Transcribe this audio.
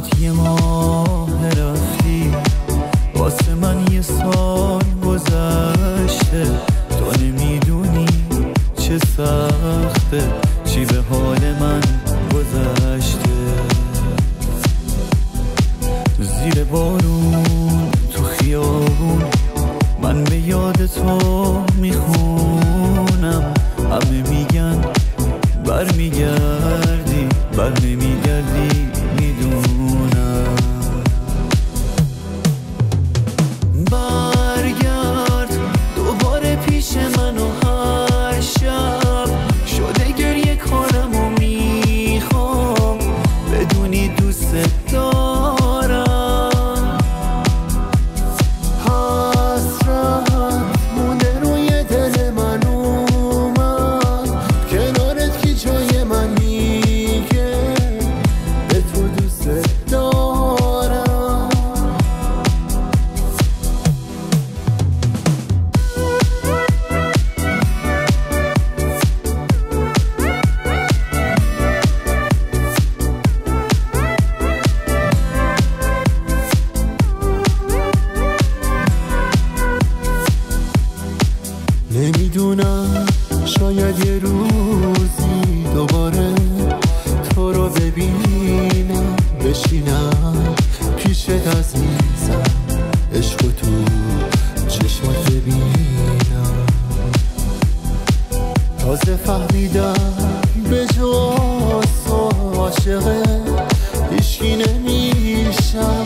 فقط یه ماه رفتی، واسه من یه سال گذشته. تو نمیدونی چه سخته، چی به حال من گذشته. زیر بارون تو خیابون من به یاد تو میخونم. همه میگن بر میگردی، بر نمیگردی، میدونم. برگرد دوباره پیش من و هر شب شده گریه کنم و میخوام بدونی دوست دارم. حسرت مونده روی دل من اومد، کنارت کی جای من میگه به تو دوست دارم. نمیدونم شاید یه روزی دوباره تو رو ببینم، بشینم پیشت عزیزم، عشق تو چشمات ببینم. تازه فهمیدم به جز تو عاشق هیچکی نمیشم.